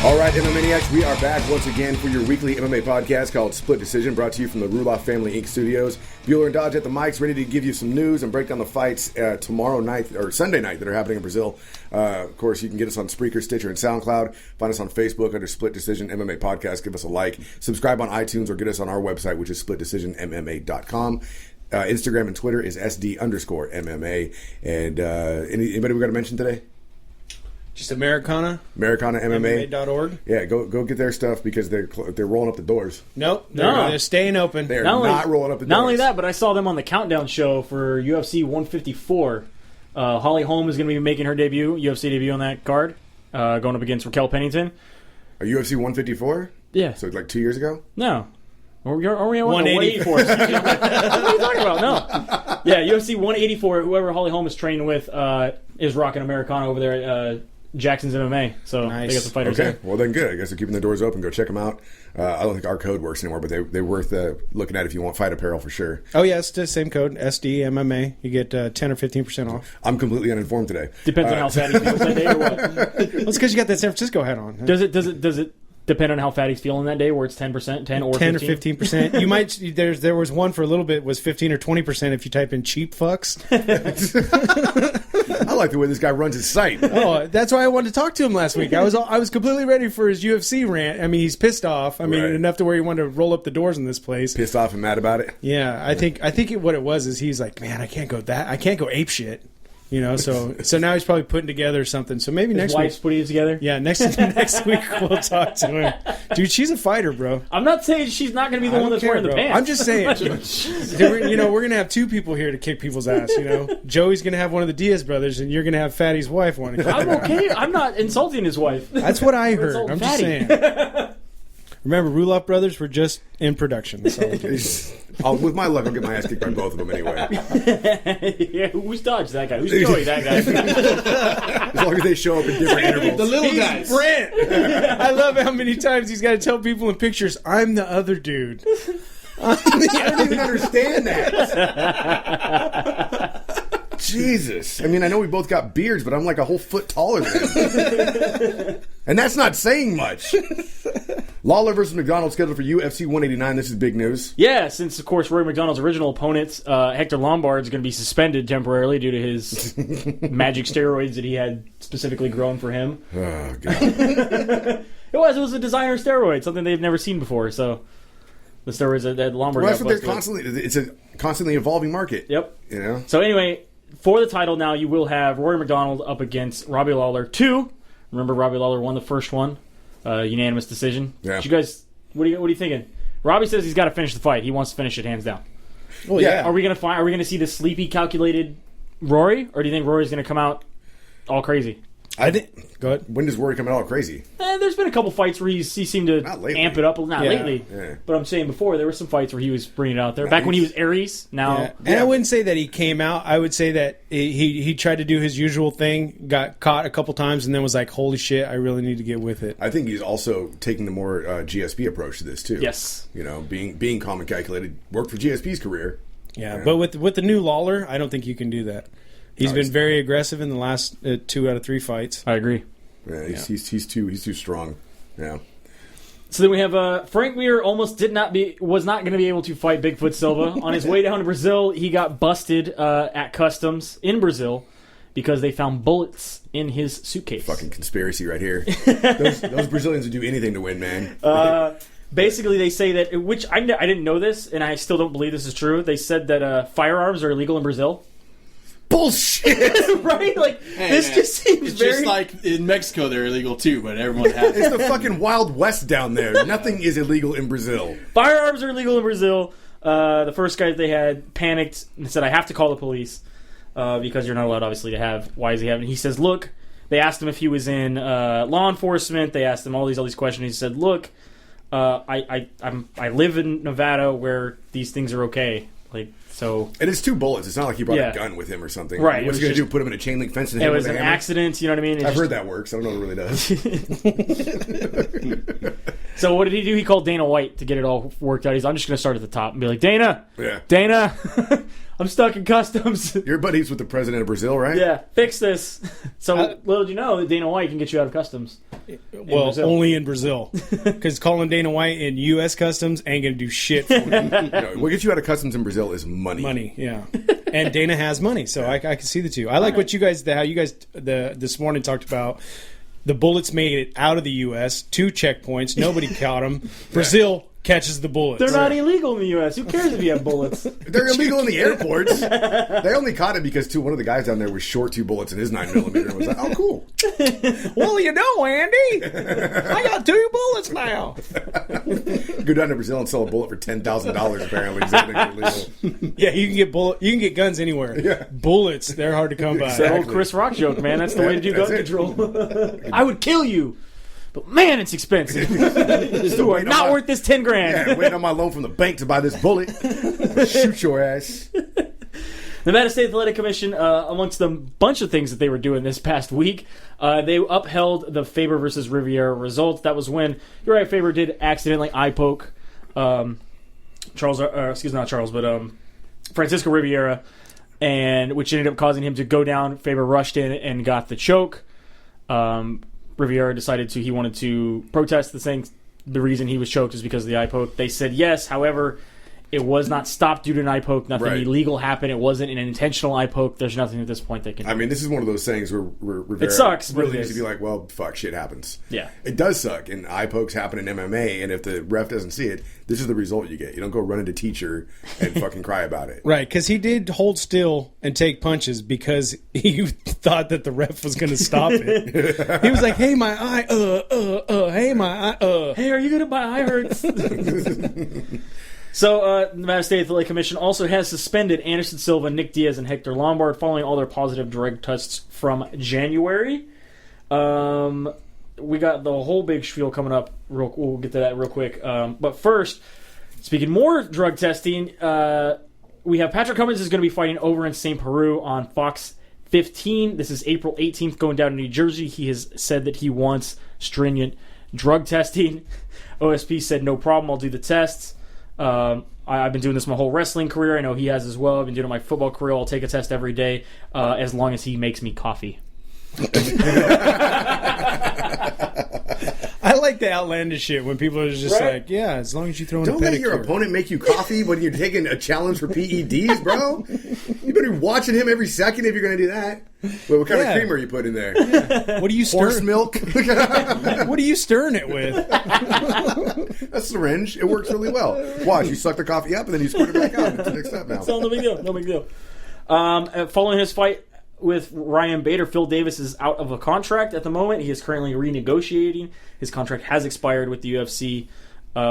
All right, MMA Maniacs, we are back once again for your weekly MMA podcast called Split Decision, brought to you from the Ruloff Family Inc. studios. Bueller and Dodge at the mics, ready to give you some news and break down the fights tomorrow night, or Sunday night, that are happening in Brazil. Of course, you can get us on Spreaker, Stitcher, and SoundCloud. Find us on Facebook under Split Decision MMA Podcast. Give us a like. Subscribe on iTunes or get us on our website, which is splitdecisionmma.com. Instagram and Twitter is SD_MMA. And anybody we got to mention today? Just Americana MMA. MMA.org. Yeah, go get their stuff because they're rolling up the doors. Nope. They're staying open. They're not rolling up the doors. Not only that, but I saw them on the countdown show for UFC 154. Holly Holm is going to be making her UFC debut on that card, going up against Raquel Pennington. Are UFC 154? Yeah. So like 2 years ago? No. Are we at 184? What are you talking about? No. Yeah, UFC 184. Whoever Holly Holm is training with is rocking Americana over there at Jackson's MMA. So nice. They got some fighters Okay, there. well then good. I guess they're keeping the doors open. Go check them out. I don't think our code works anymore, but they're worth looking at if you want fight apparel for sure. Oh yeah, it's the same code, SDMMA. You get 10 or 15% off. I'm completely uninformed today. Depends on how fatty feels that day or what. Well, it's because you got that San Francisco hat on. Does it depend on how fat he's feeling that day, where it's 10%, 10 or 10 15? or 15%. You might. There was one for a little bit was 15 or 20% if you type in cheap fucks. I like the way this guy runs his site. Oh, that's why I wanted to talk to him last week. I was completely ready for his UFC rant. I mean, he's pissed off. I mean, Right. enough to where he wanted to roll up the doors in this place. Pissed off and mad about it. Yeah, I think what it was is he's like, man, I can't go ape shit. You know, so now he's probably putting together something. So maybe His next wife's week. putting it together? Yeah, next week we'll talk to him. Dude, she's a fighter, bro. I'm not saying she's not going to be the one that's wearing the pants. I'm just saying. We're going to have two people here to kick people's ass, you know. Joey's going to have one of the Diaz brothers, and you're going to have Fatty's wife want to kick I'm okay. I'm not insulting his wife. That's what I heard. insulting I'm just Fatty. saying. Remember, Ruloff Brothers were just in production. That's all it is. With my luck, I'll get my ass kicked by both of them anyway. Yeah, who's Dodge? That guy. Who's Joey? That guy. As long as they show up in different intervals. The little guys. Brent. I love how many times he's got to tell people in pictures, I'm the other dude. I don't even understand that. Jesus. I mean, I know we both got beards, but I'm like a whole foot taller than him. And that's not saying much. Lawler versus McDonald scheduled for UFC 189. This is big news. Yeah, since, of course, Rory McDonald's original opponent, Hector Lombard, is going to be suspended temporarily due to his magic steroids that he had specifically grown for him. Oh, God. It was a designer steroid, something they've never seen before, so the steroids that Lombard Well, that's got what they're busted with. it's a constantly evolving market. Yep. You know? So anyway, for the title now, you will have Rory McDonald up against Robbie Lawler 2. Remember, Robbie Lawler won the first one, unanimous decision. Yeah. You guys, what are you thinking? Robbie says he's got to finish the fight. He wants to finish it hands down. Well, yeah. Are we gonna see the sleepy, calculated Rory, or do you think Rory's gonna come out all crazy? I think. Go ahead. When does Rory come out all crazy? There's been a couple fights where he seemed to Not lately. amp it up. Not Yeah. lately, Yeah. but I'm saying before there were some fights where he was bringing it out there. Back when he was Aries. Now, Yeah. And I wouldn't say that he came out. I would say that he tried to do his usual thing, got caught a couple times, and then was like, holy shit, I really need to get with it. I think he's also taking the more GSP approach to this, too. Yes. You know, being calm and calculated. Worked for GSP's career. Yeah, but with the new Lawler, I don't think you can do that. He's been very aggressive in the last 2 out of 3 fights. I agree. Yeah, he's too strong. Yeah. So then we have Frank Mir was not going to be able to fight Bigfoot Silva. On his way down to Brazil, he got busted at customs in Brazil because they found bullets in his suitcase. Fucking conspiracy right here. those Brazilians would do anything to win, man. Basically, they say that, which I didn't know this, and I still don't believe this is true. They said that firearms are illegal in Brazil. Bullshit! Right? Like, this man, just seems it's very... just like in Mexico they're illegal too, but everyone has It's the fucking Wild West down there. Nothing is illegal in Brazil. Firearms are illegal in Brazil. The first guy they had panicked and said, I have to call the police because you're not allowed, obviously, to have. Why is he having? He says, look, they asked him if he was in law enforcement. They asked him all these questions. He said, look, I live in Nevada where these things are okay. Like, so... And it's 2 bullets. It's not like he brought a gun with him or something. Right. What's he going to do? Put him in a chain link fence and hit It him was with a an hammer? accident, you know what I mean? I've heard that works. I don't know if it really does. So what did he do? He called Dana White to get it all worked out. I'm just going to start at the top and be like, Dana, Yeah. Dana, I'm stuck in customs. Your buddies with the president of Brazil, right? Yeah, fix this. So little did you know that Dana White can get you out of customs. Well, only in Brazil. Because calling Dana White in U.S. Customs ain't going to do shit for you. No, what gets you out of customs in Brazil is money. Money, yeah. And Dana has money, so I can see the two. I like what you guys, how you guys this morning talked about. The bullets made it out of the U.S., 2 checkpoints. Nobody caught them. Brazil catches the bullets. They're not illegal in the U.S. Who cares if you have bullets? They're illegal in the airports. They only caught it because one of the guys down there was short 2 bullets in his 9mm and was like, oh, cool. Well, you know, Andy, I got 2 bullets now. Go down to Brazil and sell a bullet for $10,000 apparently. 'Cause everything's illegal. Yeah, you can get guns anywhere. Yeah. Bullets, they're hard to come by. It's that old Chris Rock joke, man. That's the way to do gun control. I would kill you. But man, it's expensive. You are not worth this $10,000. Yeah, waiting on my loan from the bank to buy this bullet. Shoot your ass. Nevada State Athletic Commission, amongst the bunch of things that they were doing this past week, they upheld the Faber versus Riviera results. That was when, you're right, Faber did accidentally eye poke Francisco Riviera, and which ended up causing him to go down. Faber rushed in and got the choke. Riviera decided he wanted to protest the reason he was choked is because of the eye poke. They said yes, however, it was not stopped due to an eye poke. Nothing illegal happened. It wasn't an intentional eye poke. There's nothing at this point they can do. I mean, this is one of those things where Rivera it sucks, really needs to be like, well, fuck, shit happens. Yeah. It does suck, and eye pokes happen in MMA, and if the ref doesn't see it, this is the result you get. You don't go run into teacher and fucking cry about it. Right, because he did hold still and take punches because he thought that the ref was going to stop it. He was like, hey, my eye, hey, my eye, Hey, are you good? My eye hurts. So, Nevada State Athletic Commission also has suspended Anderson Silva, Nick Diaz, and Hector Lombard following all their positive drug tests from January. We got the whole big spiel coming up. We'll get to that real quick. But first, speaking more drug testing, we have Patrick Cummings is going to be fighting over in St. Peru on Fox 15. This is April 18th going down to New Jersey. He has said that he wants stringent drug testing. OSP said, no problem, I'll do the tests. I've been doing this my whole wrestling career. I know he has as well. I've been doing it my football career. I'll take a test every day as long as he makes me coffee. I like the outlandish shit when people are just like, yeah, as long as you throw in a pedicure. Don't let your opponent make you coffee when you're taking a challenge for PEDs, bro. You better be watching him every second if you're going to do that. Wait, what kind of creamer you put in there? Yeah. What are you stirring? Horse milk? What are you stirring it with? A syringe. It works really well. Watch, you suck the coffee up and then you squirt it back out. It's the next step now. So no big deal. No big deal. Following his fight with Ryan Bader, Phil Davis is out of a contract at the moment. He is currently renegotiating. His contract has expired with the UFC.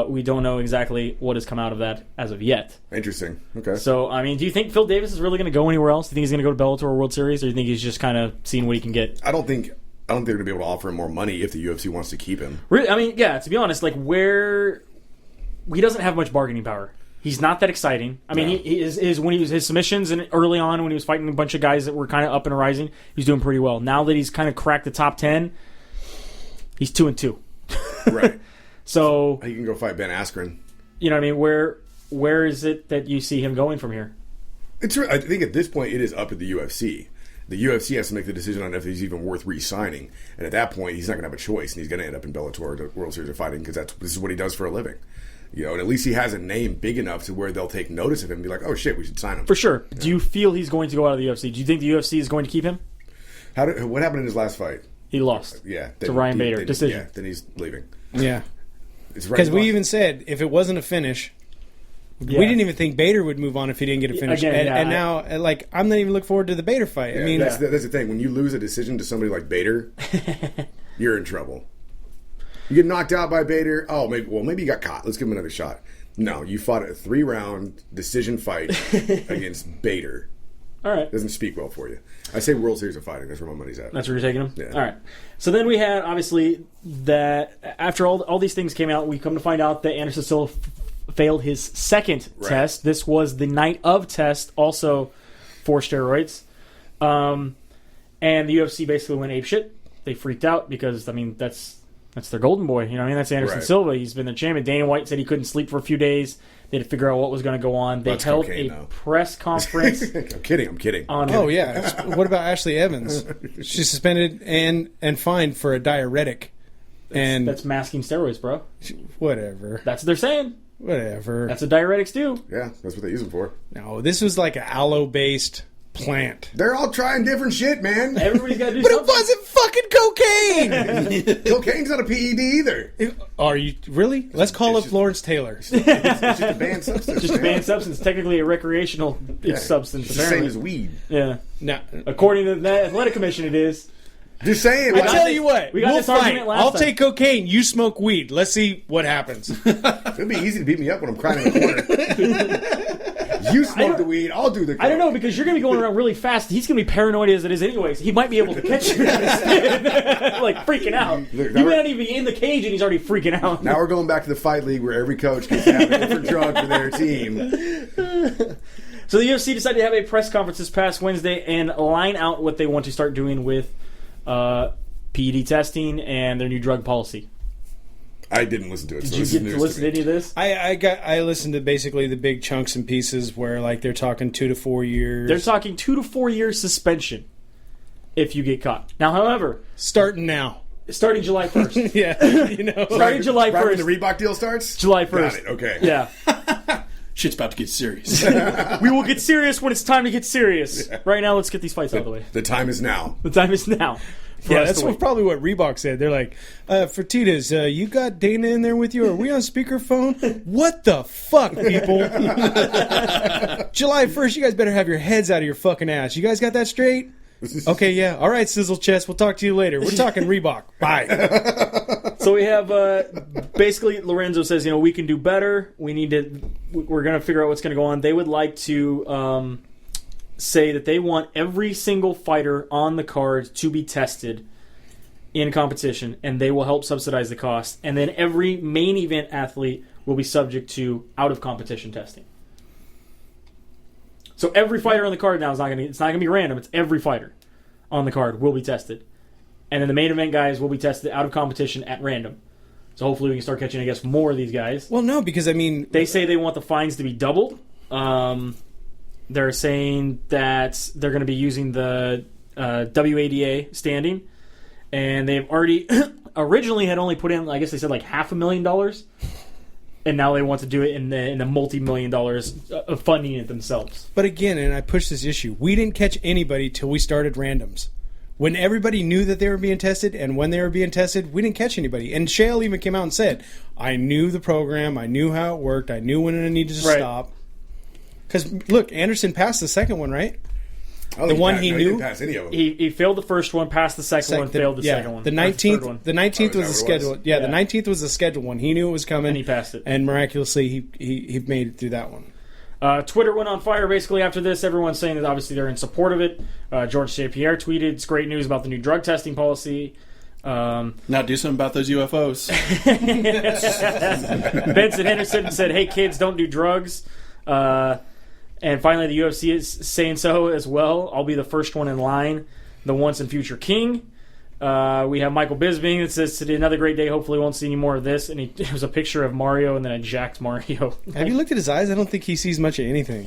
We don't know exactly what has come out of that as of yet. Interesting. Okay. So, I mean, do you think Phil Davis is really going to go anywhere else? Do you think he's going to go to Bellator or World Series, or do you think he's just kind of seeing what he can get? I don't think they're going to be able to offer him more money if the UFC wants to keep him. Really? I mean, yeah, to be honest, like he doesn't have much bargaining power. He's not that exciting. I mean, his submissions and early on when he was fighting a bunch of guys that were kind of up and rising, he's doing pretty well. Now that he's kind of cracked the top 10, he's 2-2. Right. So he can go fight Ben Askren. You know what I mean? Where is it that you see him going from here? I think at this point it is up at the UFC. The UFC has to make the decision on if he's even worth re-signing, and at that point he's not going to have a choice, and he's going to end up in Bellator, the World Series of Fighting, because this is what he does for a living. You know, and at least he has a name big enough to where they'll take notice of him and be like, "Oh shit, we should sign him." For sure. Yeah. Do you feel he's going to go out of the UFC? Do you think the UFC is going to keep him? What happened in his last fight? He lost. Yeah, to Ryan Bader. Decision. Yeah, then he's leaving. Yeah, because we even said if it wasn't a finish, we didn't even think Bader would move on if he didn't get a finish. Again, and now, I'm not even looking forward to the Bader fight. Yeah, I mean, that's the thing. When you lose a decision to somebody like Bader, you're in trouble. You get knocked out by Bader. Oh, maybe you got caught. Let's give him another shot. No, you fought a 3-round decision fight against Bader. All right. Doesn't speak well for you. I say World Series of Fighting. That's where my money's at. That's where you're taking him? Yeah. All right. So then we had, obviously, that after all these things came out, we come to find out that Anderson Silva failed his second test. This was the night of test, also for steroids. And the UFC basically went apeshit. They freaked out because, I mean, that's their golden boy. You know what I mean? That's Anderson Silva. He's been the champion. Dana White said he couldn't sleep for a few days They had to figure out what was going to go on. They That's held cocaine, a though. press conference. I'm kidding. Oh yeah. What about Ashley Evans? She's suspended and fined for a diuretic. And That's masking steroids, bro. whatever. That's what they're saying. Whatever. That's what diuretics do. Yeah, that's what they use them for. No, this was like an aloe-based plant. They're all trying different shit, man. Everybody's got to do But something. it wasn't fucking cocaine! Cocaine's not a PED either. Are you really? Let's call up Lawrence Taylor. It's just a banned substance. Just a man. banned substance, technically a recreational substance. It's the same Apparently, as weed. yeah. Now, According to the Athletic Commission, it is. Just saying. I like, tell you what, we got we'll this fight. argument last I'll time. take cocaine. You smoke weed. Let's see what happens. it'd be easy to beat me up when I'm crying in the corner. You smoke the weed. I'll do the coke. I don't know, because you're going to be going around really fast. He's going to be paranoid as it is anyways. He might be able to catch you like freaking out. Look, You may not even be in the cage and he's already freaking out. Now we're going back to the fight league where every coach gets to have a different drug for their team. So the UFC decided to have a press conference this past Wednesday and line out what they want to start doing with PED testing and their new drug policy. I didn't listen to it. Did so you this get is to news listen to me. any of this? I listened to basically the big chunks and pieces where like they're talking 2 to 4 years. They're talking 2 to 4 years suspension if you get caught. Now, however, starting now. starting July 1st. Yeah, you know. Starting July Right 1st. when the Reebok deal starts? July Got 1st. it. Okay. Yeah. Shit's about to get serious. We will get serious when it's time to get serious. Right now, let's get these fights out of the way. The time is now. The time is now. for Yeah, us that's to wait. probably what Reebok said. They're like, Fertitas, you got Dana in there with you? Are we on speakerphone? What the fuck, people? July 1st, you guys better have your heads out of your fucking ass. You guys got that straight? Okay, yeah. All right, Sizzle Chest. We'll talk to you later. We're talking Reebok. Bye. So we have basically Lorenzo says, we can do better. We're going to figure out what's going to go on. They would like to say that they want every single fighter on the card to be tested in competition, and they will help subsidize the cost. And then every main event athlete will be subject to out of competition testing. So every fighter on the card now it's not going to be random. It's every fighter on the card will be tested. And then the main event guys will be tested out of competition at random. So hopefully we can start catching, I guess, more of these guys. Well, no, because, I mean... They say they want the fines to be doubled. They're saying that they're going to be using the WADA standing. And they've already... originally had only put in, I guess they said like $500,000. And now they want to do it in the multi-million dollars of funding it themselves. But again, and I push this issue, we didn't catch anybody till we started randoms. When everybody knew that they were being tested and when they were being tested, we didn't catch anybody. And Shale even came out and said, I knew the program, I knew how it worked, I knew when I needed to stop. Because, look, Anderson passed the second one, right? The one he knew? He didn't pass any of them. He failed the first one, passed the second one, failed the second one. The Passed the third 19th, one. the 19th was the was. scheduled. Yeah, the 19th was the scheduled one. He knew it was coming, And he passed it. and miraculously he made it through that one. Twitter went on fire basically after this. Everyone's saying that obviously they're in support of it. George St. Pierre tweeted, it's great news about the new drug testing policy. Now do something about those UFOs. Benson Henderson said, hey kids, don't do drugs. And finally the UFC is saying so as well. I'll be the first one in line, the once and future king. We have Michael Bisping that says, today another great day, hopefully we won't see any more of this. And it was a picture of Mario and then a jacked Mario. Have you looked at his eyes? I don't think he sees much of anything.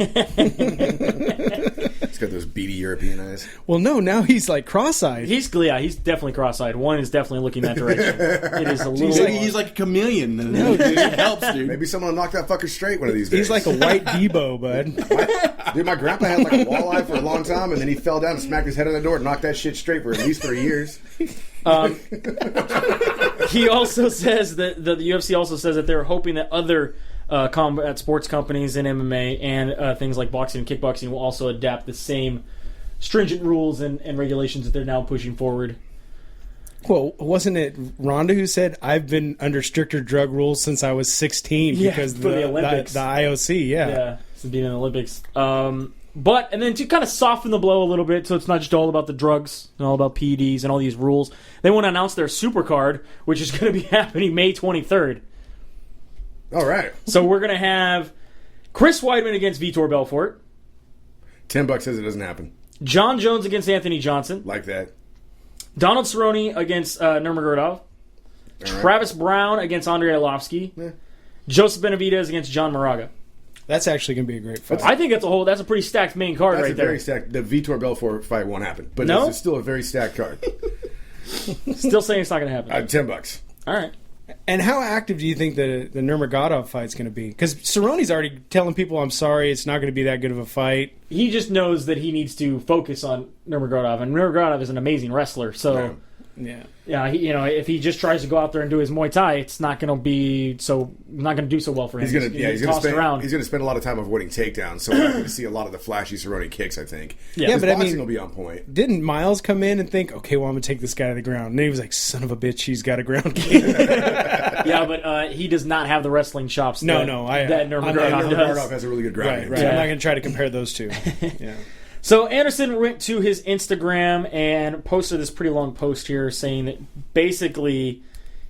He's got those beady European eyes. Well, no, now he's like cross-eyed. He's definitely cross-eyed. One is definitely looking that direction. It is a little... Maybe he's like a chameleon. No, dude, it helps, dude. Maybe someone will knock that fucker straight one of these days. He's like a white Debo, bud. Dude, my grandpa had like a walleye for a long time, and then he fell down and smacked his head on the door and knocked that shit straight for at least 3 years. He also says that the UFC also says that they're hoping that other combat sports companies in MMA and things like boxing and kickboxing will also adapt the same stringent rules and regulations that they're now pushing forward. Well, wasn't it Ronda who said, I've been under stricter drug rules since I was 16 because for the Olympics. The IOC, Yeah, since being in the Olympics. And then to kind of soften the blow a little bit, so it's not just all about the drugs and all about PEDs and all these rules, they want to announce their supercard, which is going to be happening May 23rd. All right. So we're going to have Chris Weidman against Vitor Belfort, $10 says it doesn't happen. John Jones against Anthony Johnson, Like that. Donald Cerrone against Nurmagomedov, Travis Brown against Andrei Arlovsky, Joseph Benavidez against John Moraga. That's actually going to be a great fight. I think that's a pretty stacked main card That's right a there. very stacked. The Vitor Belfort fight won't happen, but No? it's still a very stacked card. Still saying it's not going to happen. $10. All right. And how active do you think the Nurmagomedov fight's going to be? Because Cerrone's already telling people, I'm sorry, it's not going to be that good of a fight. He just knows that he needs to focus on Nurmagomedov, and Nurmagomedov is an amazing wrestler. So, Yeah. if he just tries to go out there and do his Muay Thai, it's not going to do so well for him. He's going to tossed around. He's going to spend a lot of time avoiding takedowns, so we're not going to see a lot of the flashy Cerrone kicks. I think. Yeah, His but I boxing mean- will be on point. Didn't Miles come in and think, okay, well, I'm going to take this guy to the ground? And then he was like, son of a bitch, he's got a ground game. Yeah, but he does not have the wrestling chops. No, that, no, that Nurmagomedov does. Nurmagomedov has a really good ground Right, game. right. Yeah. I'm not going to try to compare those two. Yeah. So Anderson went to his Instagram and posted this pretty long post here saying that basically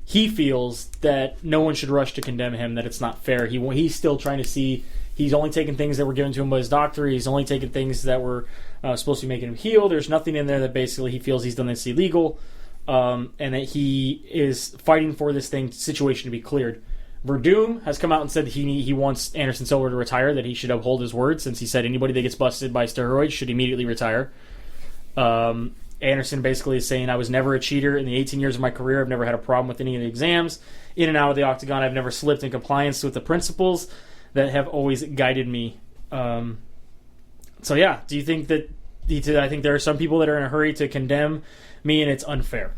he feels that no one should rush to condemn him, that it's not fair. He's still trying to see. He's only taking things that were given to him by his doctor. He's only taking things that were supposed to be making him heal. There's nothing in there that basically he feels he's done this illegal, and that he is fighting for this situation to be cleared. Verdum has come out and said that he wants Anderson Silva to retire, that he should uphold his word, since he said anybody that gets busted by steroids should immediately retire. Anderson basically is saying, I was never a cheater. In the 18 years of my career, I've never had a problem with any of the exams. In and out of the octagon, I've never slipped in compliance with the principles that have always guided me. Do you think that... I think there are some people that are in a hurry to condemn me, and it's unfair.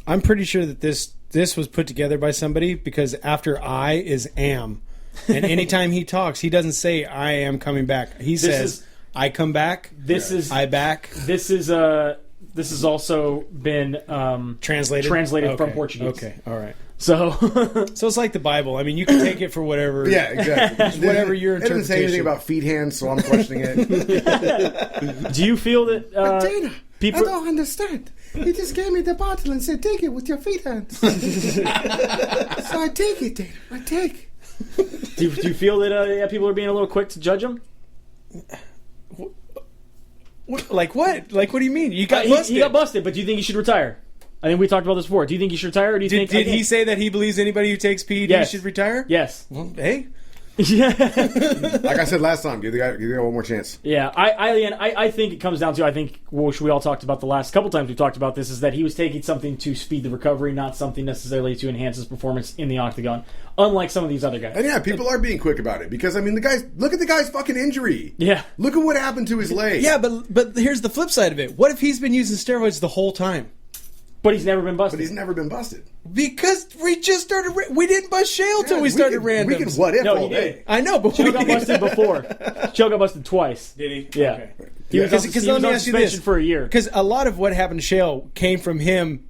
I'm pretty sure that this was put together by somebody, because after I is am. And anytime he talks, he doesn't say, I am coming back. He says, I come back. I back. This has also been Translated from Portuguese. Okay, all right. So it's like the Bible. I mean, you can take it for whatever. Yeah, exactly. Whatever your It doesn't say anything interpretation. about feet hands, so I'm questioning it. do you feel that Dana, people... I don't understand. He just gave me the bottle and said, take it with your feet hands. So I take it, Dana. I take it. do you feel that people are being a little quick to judge him? Like what? Like what do you mean? You got busted. He got busted, but do you think he should retire? I think we talked about this before. Do you think he should retire, or do you think... Did he say that he believes anybody who takes PEDs Yes. should retire? Yes. Well, hey. Yeah. Like I said last time, give the guy one more chance. Yeah, I think it comes down to, which we all talked about the last couple times we talked about this, is that he was taking something to speed the recovery, not something necessarily to enhance his performance in the octagon, unlike some of these other guys. And yeah, people are being quick about it because, I mean, look at the guy's fucking injury. Yeah. Look at what happened to his leg. Yeah, but here's the flip side of it. What if he's been using steroids the whole time? But he's never been busted. But he's never been busted. Because we just started... We didn't bust Shale till we started randoms. We can what if No, all he day. did. I know, but Joe got busted before. Joe got busted twice. Did he? Yeah. Okay. He was on, Because he let was me on ask you suspension this. for a year. Because a lot of what happened to Shale came from him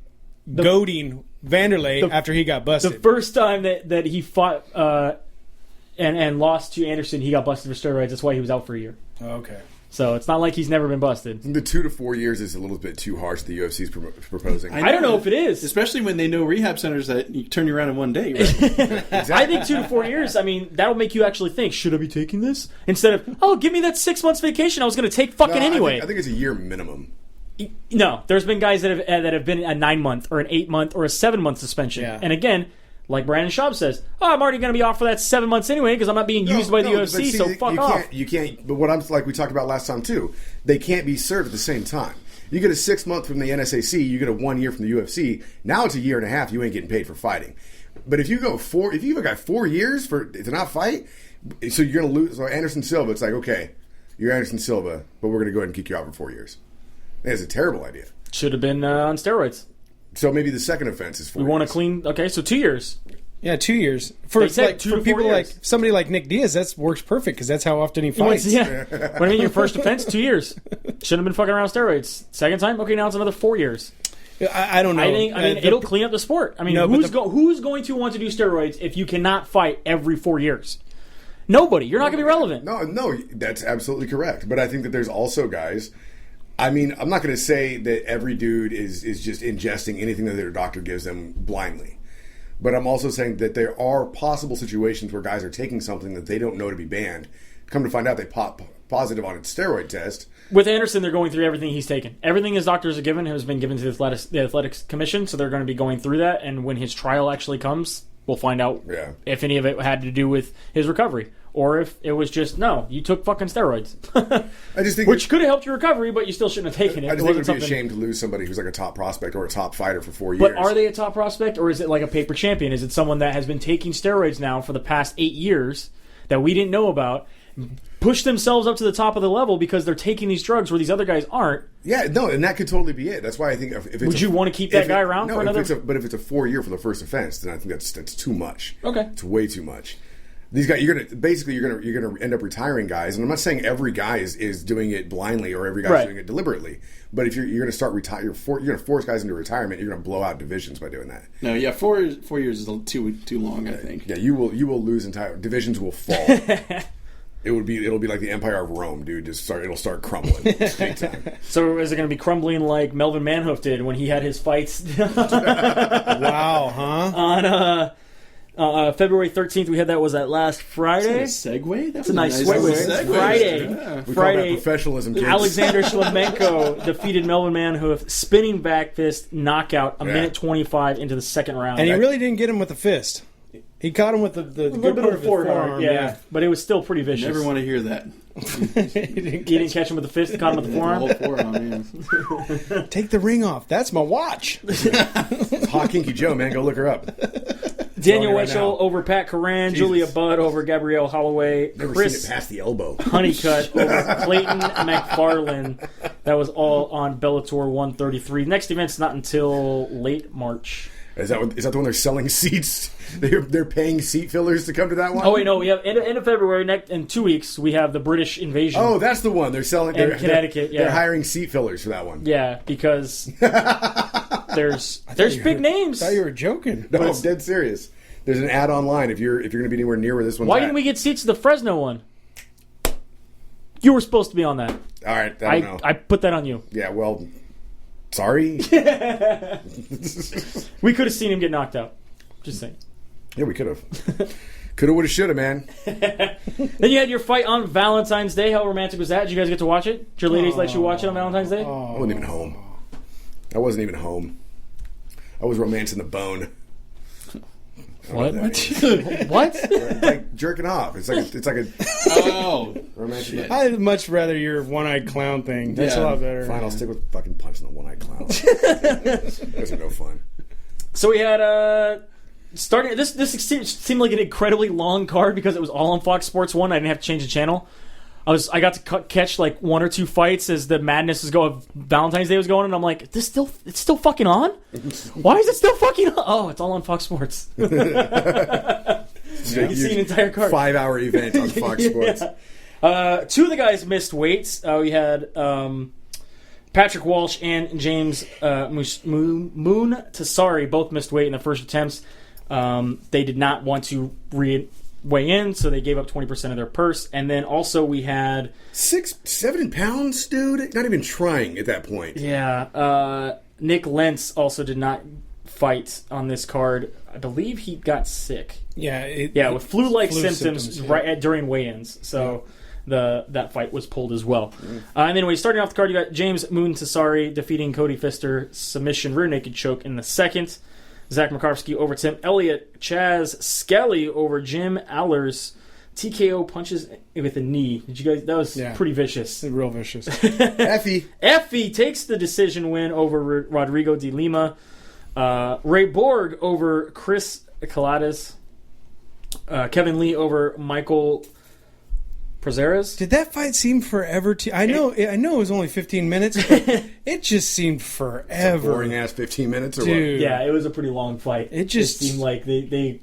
goading Vanderlei after he got busted. The first time that he fought and lost to Anderson, he got busted for steroids. That's why he was out for a year. Okay. So it's not like he's never been busted. The 2 to 4 years is a little bit too harsh. The UFC's proposing. I don't know if it is. Especially when they know rehab centers that you turn you around in one day. Right? I think 2 to 4 years, that'll make you actually think, should I be taking this? Instead of, oh, give me that 6 months vacation I was going to take fucking anyway. I think it's a year minimum. No, there's been guys that have been a 9-month or an 8-month or a 7-month suspension. Yeah. And again, like Brandon Schaub says, I'm already going to be off for that 7 months anyway because I'm not being used by the UFC, but see, so fuck off. You can't. But what I'm like we talked about last time too. They can't be served at the same time. You get a 6 month from the NSAC, you get a 1 year from the UFC. Now it's a year and a half. You ain't getting paid for fighting. But if you go if you've got 4 years to not fight, so you're going to lose. So Anderson Silva, it's like, okay, you're Anderson Silva, but we're going to go ahead and kick you out for 4 years. That's a terrible idea. Should have been on steroids. So maybe the second offense is 4 years. We want to clean. Okay, so 2 years. Yeah, 2 years. For They said 2 to 4 people years. like somebody like Nick Diaz, that works perfect because that's how often he fights. Yeah. What I mean, your first offense, 2 years. Shouldn't have been fucking around steroids. Second time, okay, now it's another 4 years. I don't know. I mean, it'll clean up the sport. I mean, No, but who's going to want to do steroids if you cannot fight every 4 years? Nobody. You're not going to be relevant. No, that's absolutely correct. But I think that there's also guys. I mean, I'm not going to say that every dude is just ingesting anything that their doctor gives them blindly. But I'm also saying that there are possible situations where guys are taking something that they don't know to be banned. Come to find out they pop positive on its steroid test. With Anderson, they're going through everything he's taken. Everything his doctors have given has been given to the Athletics Commission, so they're going to be going through that. And when his trial actually comes, we'll find out if any of it had to do with his recovery. or if it was just, no, you took fucking steroids. I just think Which could have helped your recovery, but you still shouldn't have taken it. I just It think wasn't it'd be a something- shame to lose somebody who's like a top prospect or a top fighter for 4 years. But are they a top prospect, or is it like a paper champion? Is it someone that has been taking steroids now for the past 8 years that we didn't know about, push themselves up to the top of the level because they're taking these drugs where these other guys aren't? Yeah, no, and that could totally be it. That's why I think if it's Would you want to keep that guy around no, for another? but if it's a 4 year for the first offense, then I think that's too much. Okay. It's way too much. These guys, you're gonna end up retiring guys, and I'm not saying every guy is doing it blindly or every guy's Right. doing it deliberately. But if you're gonna start you're gonna force guys into retirement, you're gonna blow out divisions by doing that. No, yeah, 4 years is too long, I think. Yeah, you will lose entire divisions will fall. It'll be like the Empire of Rome, dude. It'll start crumbling big time. So is it going to be crumbling like Melvin Manhoof did when he had his fights Wow, huh? on February 13th? We had that last Friday. Is that a segue? That's a nice segue. Friday. Yeah. We call Friday, that professionalism, kids. Alexander Shlemenko defeated Melvin Manhoof, spinning back fist knockout, a minute 25 into the second round. And he really didn't get him with the fist. He caught him with the good part of the forearm. yeah, but it was still pretty vicious. Never want to hear that. He didn't catch him with the fist, caught him with the forearm. Whole forearm, yeah. Take the ring off. That's my watch. Hot Kinky Joe, man, go look her up. Daniel right now. Weichel over Pat Curran, Jesus. Julia Budd over Gabrielle Holloway, Never Chris seen it past the elbow. Honeycutt over Clayton McFarlane. That was all on Bellator 133. Next event's not until late March. Is that the one they're selling seats? They're paying seat fillers to come to that one? Oh wait, no, we have end of February. In 2 weeks, we have the British invasion. Oh, that's the one. They're selling. In Connecticut, They're yeah. hiring seat fillers for that one. Yeah, because there's big names. I thought you were joking. No, I'm dead serious. There's an ad online if you're going to be anywhere near where this one's Why at. didn't we get seats to the Fresno one? You were supposed to be on that. All right, I don't know. I put that on you. Yeah, well, sorry. We could have seen him get knocked out. Just saying. Yeah, we could have. Coulda, woulda, shoulda, man. Then you had your fight on Valentine's Day. How romantic was that? Did you guys get to watch it? Did your ladies let you watch it on Valentine's Day? I wasn't even home. I wasn't even home. I was romancing the bone. What? What? Like jerking off. It's like a Oh, romantic. shit. I'd much rather your one-eyed clown thing. That's a Yeah. lot better. Fine, I'll stick with fucking punching the one-eyed clown. Those are no fun. So we had starting. This seemed like an incredibly long card because it was all on Fox Sports 1. I didn't have to change the channel. I got to catch like one or two fights as the madness was going. Valentine's Day was going, and I'm like, it's still fucking on. Why is it still fucking on? Oh, it's all on Fox Sports. You see an entire card. 5-hour event on Fox Sports. Two of the guys missed weights. We had Patrick Walsh and James Moon Tassari both missed weight in the first attempts. They did not want to weigh in, so they gave up 20% of their purse. And then also we had 6-7 pounds, dude. Not even trying at that point. Nick Lentz also did not fight on this card. I believe he got sick. With flu-like symptoms right during weigh-ins. So that fight was pulled as well. And then when starting off the card, you got James Moon Tassari defeating Cody Pfister submission rear naked choke in the second. Zach Makarski over Tim Elliott. Chaz Skelly over Jim Allers. TKO punches with a knee. Did you guys? That was pretty vicious. Real vicious. Effie takes the decision win over Rodrigo de Lima. Ray Borg over Chris Calates. Kevin Lee over Michael Prazeres. Did that fight seem forever to I know it was only 15 minutes, but it just seemed forever. Boring ass 15 minutes or Dude. Yeah, it was a pretty long fight. It just seemed like they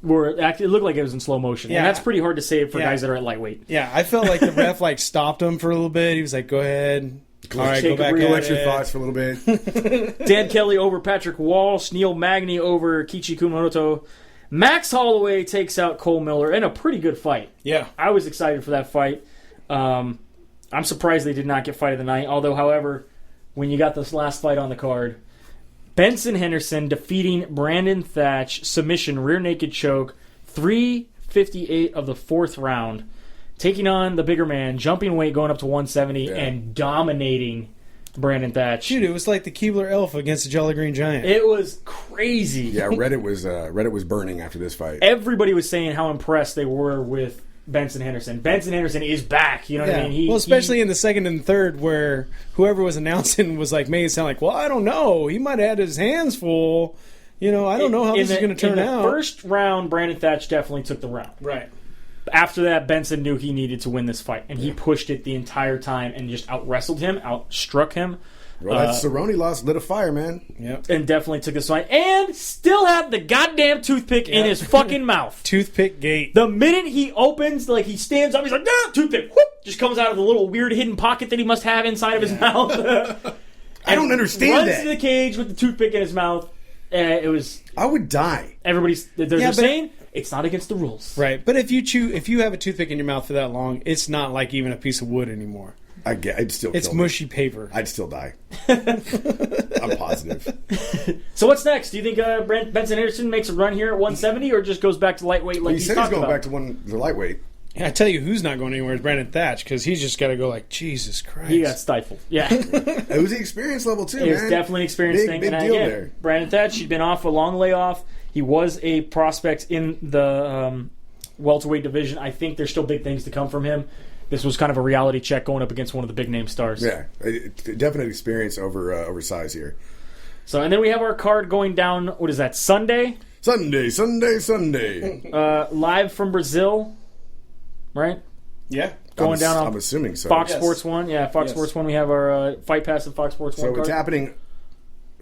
were actually. It looked like it was in slow motion. Yeah. And that's pretty hard to say for guys that are at lightweight. Yeah, I felt like the ref stopped him for a little bit. He was like, "Go ahead, all right, go back." Collect your thoughts for a little bit. Dan Kelly over Patrick Walsh. Neil Magny over Kichi Kumamoto. Max Holloway takes out Cole Miller in a pretty good fight. Yeah, I was excited for that fight. I'm surprised they did not get fight of the night. Although, however, when you got this last fight on the card, Benson Henderson defeating Brandon Thatch submission rear naked choke, 3:58 of the fourth round, taking on the bigger man, jumping weight going up to 170 and dominating Brandon Thatch. Dude, it was like the Keebler Elf against the Jolly Green Giant. It was crazy. Yeah, Reddit was burning after this fight. Everybody was saying how impressed they were with Benson Henderson. Benson Henderson is back. You know what I mean? Especially in the second and third, where whoever was announcing was like made it sound like, well, I don't know. He might have had his hands full. I don't know how this is going to turn out. First round, Brandon Thatch definitely took the round. Right. After that, Benson knew he needed to win this fight, and he pushed it the entire time and just out-wrestled him, outstruck him. Well, that Cerrone loss lit a fire, man. Yep. And definitely took this fight. And still had the goddamn toothpick in his fucking mouth. Toothpick gate. The minute he opens, like he stands up, he's like, "Ah, toothpick!" Whoop, just comes out of the little weird hidden pocket that he must have inside of his mouth. I don't understand runs that. to the cage with the toothpick in his mouth. It was. I would die. They're saying it's not against the rules, right? But if you have a toothpick in your mouth for that long, it's not like even a piece of wood anymore. I'd still. It's mushy paper. I'd still die. I'm positive. So what's next? Do you think Benson Henderson makes a run here at 170, or just goes back to lightweight like He said he's talked going about? back to the lightweight. Yeah, I tell you who's not going anywhere is Brandon Thatch, because he's just got to go like, Jesus Christ. He got stifled. Yeah. It was the experience level too. It was man. definitely an experience thing. Big And deal again, there. Brandon Thatch, he'd been off a long layoff. He was a prospect in the welterweight division. I think there's still big things to come from him. This was kind of a reality check going up against one of the big name stars. Yeah, definite experience over size here. So, and then we have our card going down. What is that? Sunday. Sunday. Live from Brazil, right? Yeah. Going down on I'm assuming so. Fox Yes. Sports 1. Yeah, Fox Yes. Sports 1. We have our Fight Pass at Fox Sports 1 So card. it's happening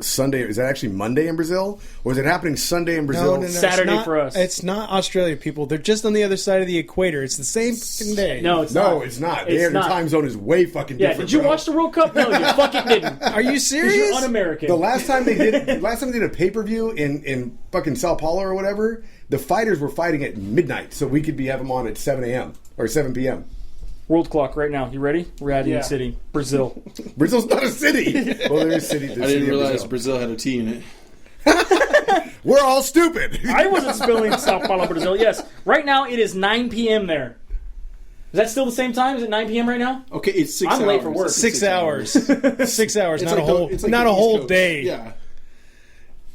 Sunday. Is that actually Monday in Brazil? Or is it happening Sunday in Brazil? No, Saturday it's not, for us. It's not Australia, people. They're just on the other side of the equator. It's the same fucking day. No, it's not. It's not. It's Their not. time zone is way fucking Yeah, different. did you bro. watch the World Cup? No, you fucking didn't. Are you 'Cause serious? you're un-American. The last time they did a pay-per-view in fucking Sao Paulo or whatever, the fighters were fighting at midnight, so we could have them on at 7 a.m. or 7 p.m. World clock right now. You ready? Radiant City, Brazil. Brazil's not a city. Well, there is city. I didn't realize Brazil had a T in it. We're all stupid. I wasn't spilling Sao Paulo, Brazil. Yes. Right now it is 9 p.m. there. Is that still the same time? Is it 9 p.m. right now? Okay, it's 6 hours. I'm late for work. 6 hours. 6 hours, It's not like a whole, it's like not the a East whole Coast. day. Yeah.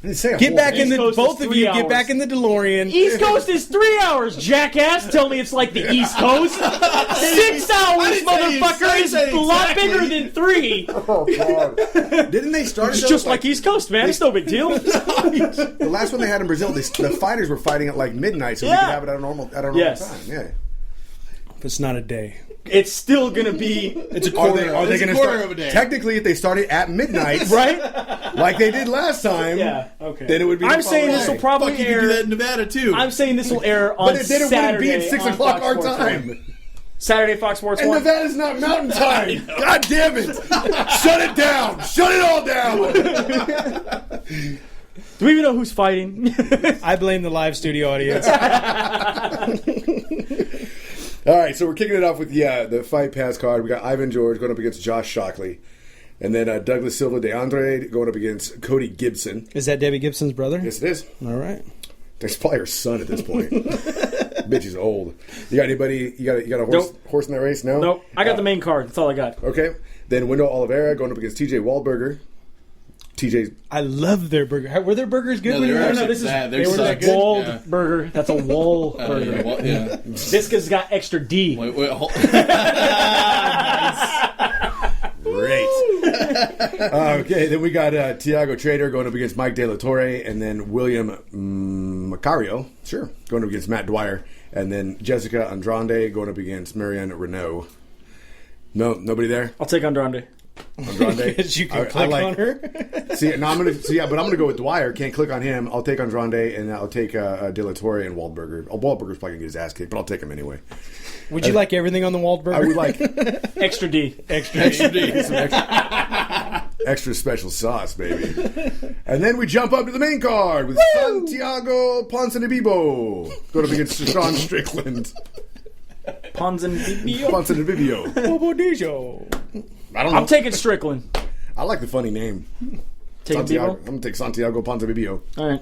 I didn't say a Get whole back thing. in the East Coast both is of you. 3 Get back hours. in the DeLorean. East Coast is 3 hours, jackass. Tell me it's like the East Coast. 6 hours, motherfucker, is a lot bigger than 3. Oh, God. Didn't they start It's it just like East Coast, man. It's no big deal. the last one they had in Brazil? The fighters were fighting at like midnight, so we Yeah. could have it at a normal Yes. time. Yeah. It's not a day. It's still going to be, It's a Are quarter, they it's a going to quarter start? of a day. Technically, if they started at midnight, right? like they did last time, Yeah. Okay. then it would be. I'm the saying following this will day. probably Fuck, you can do that in Nevada, too. I'm saying this will air on But then it wouldn't Saturday be at 6 on o'clock Fox our Sports time. 1. Saturday, Fox Sports And 1. Nevada's not mountain time. God damn it. Shut it down. Shut it all down. Do we even know who's fighting? I blame the live studio audience. All right, so we're kicking it off with the Fight Pass card. We got Ivan George going up against Josh Shockley. And then Douglas Silva de Andrade going up against Cody Gibson. Is that Debbie Gibson's brother? Yes, it is. All right. That's probably her son at this point. Bitch is old. You got anybody? You got a horse in that race? No. Nope. I got the main card. That's all I got. Okay. Then Wendell Oliveira going up against TJ Waldberger. TJ's. I love their burger. Were their burgers good? No, when you they're were No, there? this is Bad. they They're were so a good. walled Yeah. burger. That's a wall burger. Yeah, well, yeah. This has got extra D. Wait, hold. Great. Okay, then we got Tiago Trader going up against Mike De La Torre, and then William Macario, going up against Matt Dwyer, and then Jessica Andrade going up against Marianne Renault. No, nobody there. I'll take Andrade. Andrade. Because you can click on her. But I'm gonna go with Dwyer. Can't click on him. I'll take Andrade, and I'll take De La Torre and Waldberger. Waldberger's probably gonna get his ass kicked, but I'll take him anyway. Would you like everything on the Wald burger? I would like Extra D. extra. some extra special sauce, baby. And then we jump up to the main card with Santiago Ponzinibbio going up against Sean Strickland. Pons and BBO. Ponzinibbio. Bobo Dijo. I don't know. I'm taking Strickland. I like the funny name. Taking Santiago. Bebo. I'm gonna take Santiago Ponzinibbio. All right.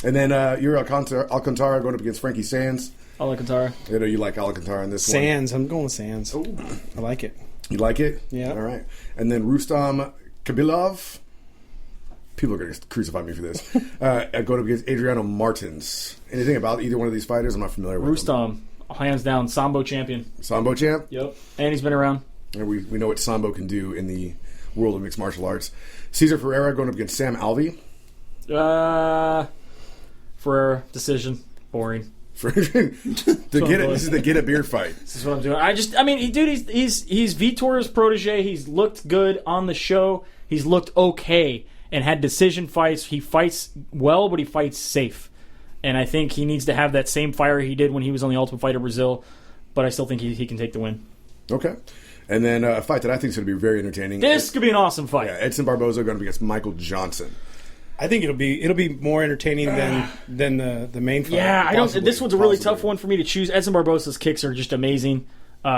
And then Yuri Alcantara going up against Frankie Sands. Alcantara. I know you like Alcantara in this one. Sands. I'm going with Sands. I like it. You like it? Yeah. All right. And then Rustam Kabilov. People are going to crucify me for this. Going up against Adriano Martins. Anything about either one of these fighters? I'm not familiar with them. Rustam. hands down, Sambo champion. Sambo champ. Yep, and he's been around. And we know what Sambo can do in the world of mixed martial arts. Cesar Ferreira going up against Sam Alvey. For decision, boring. This is the get a beer fight. This is what I'm doing. He's Vitor's protege. He's looked good on the show. He's looked okay and had decision fights. He fights well, but he fights safe. And I think he needs to have that same fire he did when he was on the Ultimate Fighter Brazil. But I still think he can take the win. Okay. And then a fight that I think is going to be very entertaining. This could be an awesome fight. Yeah, Edson Barboza going up against Michael Johnson. I think it'll be more entertaining than the main fight. Yeah, this one's a really tough one for me to choose. Edson Barboza's kicks are just amazing.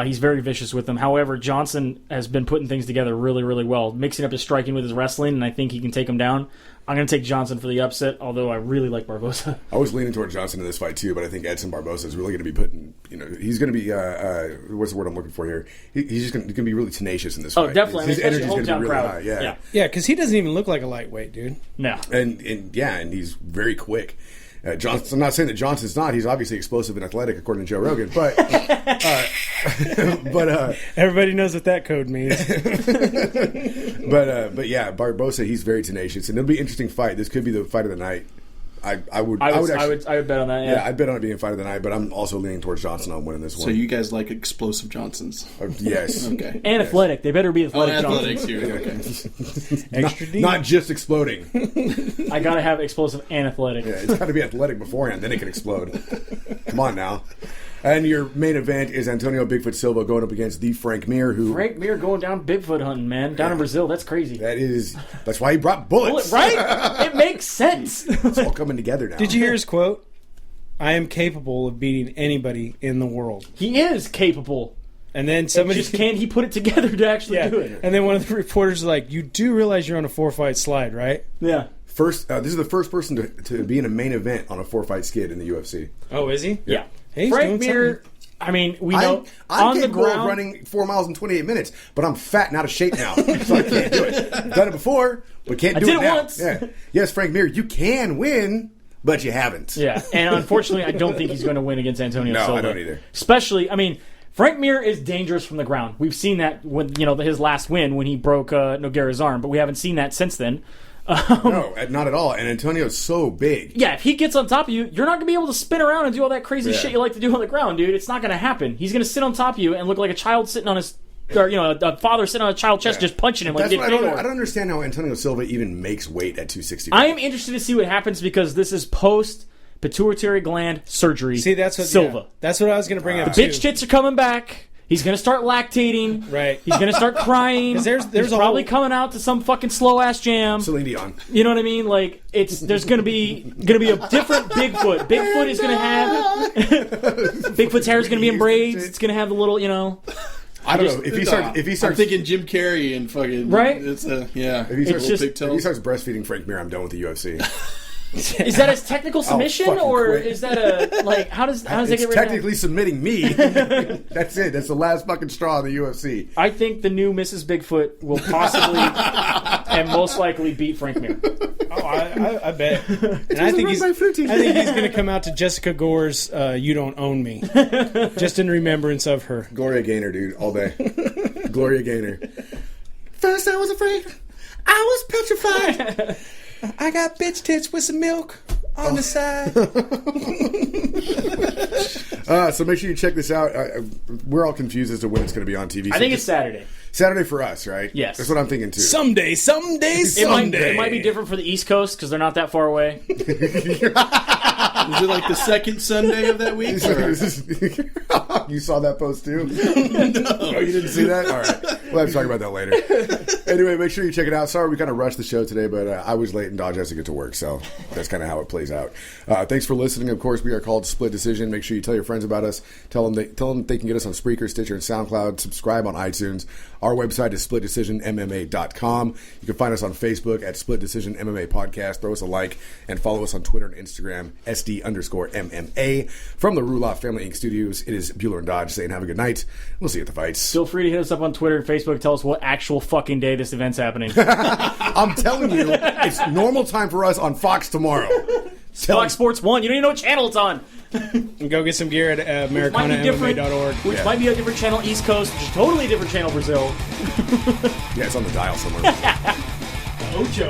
He's very vicious with them. However, Johnson has been putting things together really, really well, mixing up his striking with his wrestling, and I think he can take him down. I'm going to take Johnson for the upset, although I really like Barboza. I was leaning toward Johnson in this fight too, but I think Edson Barboza is really going to be putting. He's going to be. What's the word I'm looking for here? He's just going to be really tenacious in this fight. Oh, definitely. His energy is going to be really crowd. high. Yeah. Because he doesn't even look like a lightweight, dude. No. And he's very quick. Johnson, I'm not saying that Johnson's not. He's obviously explosive and athletic, according to Joe Rogan. But everybody knows what that code means. but yeah, Barboza, he's very tenacious, and it'll be an interesting fight. This could be the fight of the night. I would bet on that. Yeah, I'd bet on it being fight of the night, but I'm also leaning towards Johnson on winning this one. So you guys like explosive Johnsons? Yes. Okay. And athletic. They better be athletic. Athletics here. Okay. Extra deep. Not just exploding. I gotta have explosive and athletic. Yeah, it's got to be athletic beforehand, then it can explode. Come on now. And your main event is Antonio Bigfoot Silva going up against the Frank Mir, Frank Mir going down Bigfoot hunting, man. Down in Brazil. That's crazy. That's why he brought bullets. Right? It makes sense. It's all coming together now. Did you hear his quote? I am capable of beating anybody in the world. He is capable. And then somebody just can't he put it together to actually do it. And then one of the reporters was like, you do realize you're on a 4-fight slide, right? Yeah. This is the first person to be in a main event on a 4-fight skid in the UFC. Oh, is he? Yeah. Hey, Frank Mir, I mean, we know I'm on the capable of ground running 4 miles in 28 minutes, but I'm fat and out of shape now, so I can't do it. I've done it before, but can't do it now. Once. Yeah. Yes, Frank Mir, you can win, but you haven't. Yeah, and unfortunately, I don't think he's going to win against Antonio Silva. No, I don't either. Especially, I mean, Frank Mir is dangerous from the ground. We've seen that when his last win when he broke Nogueira's arm, but we haven't seen that since then. No, not at all. And Antonio's so big. Yeah, if he gets on top of you, you're not going to be able to spin around and do all that crazy shit you like to do on the ground, dude. It's not going to happen. He's going to sit on top of you and look like a child sitting on his, or a father sitting on a child's chest just punching him. That's what I don't understand how Antonio Silva even makes weight at 265. I am interested to see what happens because this is post pituitary gland surgery. See, that's what Silva. Yeah, that's what I was going to bring up. The bitch tits are coming back. He's going to start lactating. Right. He's going to start crying. There's He's probably coming out to some fucking slow ass jam. Celine Dion. You know what I mean? Like there's going to be a different Bigfoot. Bigfoot is going to have Bigfoot's hair is going to be in braids. It's going to have the little, I don't know if he starts. I'm thinking Jim Carrey and fucking right. It's If he starts breastfeeding Frank Mir, I'm done with the UFC. Is that a technical submission, or quit. is that a how does it get rid of technically submitting me? That's it. That's the last fucking straw in the UFC. I think the new Mrs. Bigfoot will possibly and most likely beat Frank Mir. Oh, I bet. And I think he's going to come out to Jessica Gore's "You Don't Own Me," just in remembrance of her. Gloria Gaynor, dude, all day. Gloria Gaynor. First I was afraid. I was petrified. I got bitch tits with some milk on the side. So make sure you check this out. We're all confused as to when it's going to be on TV. I think it's Saturday. Saturday for us, right? Yes. That's what I'm thinking too. Someday. It might be different for the East Coast because they're not that far away. Is it like the second Sunday of that week? You saw that post too? No. Oh, you didn't see that? All right. We'll have to talk about that later. Anyway, make sure you check it out. Sorry we kind of rushed the show today, but I was late and Dodge has to get to work, so that's kind of how it plays out. Thanks for listening. Of course, we are called Split Decision. Make sure you tell your friends about us. Tell them they can get us on Spreaker, Stitcher, and SoundCloud. Subscribe on iTunes. Our website is splitdecisionmma.com. You can find us on Facebook at Split Decision MMA Podcast. Throw us a like and follow us on Twitter and Instagram, SD_MMA. From the Ruloff Family Inc. Studios, it is Bueller and Dodge saying have a good night. We'll see you at the fights. Feel free to hit us up on Twitter and Facebook. Tell us what actual fucking day this event's happening. I'm telling you, it's normal time for us on Fox tomorrow. Fox Sports 1. You don't even know what channel it's on. And go get some gear at AmericanaMMA.org. Which might be a different channel, East Coast, which is totally a different channel, Brazil. Yeah, it's on the dial somewhere. Ocho.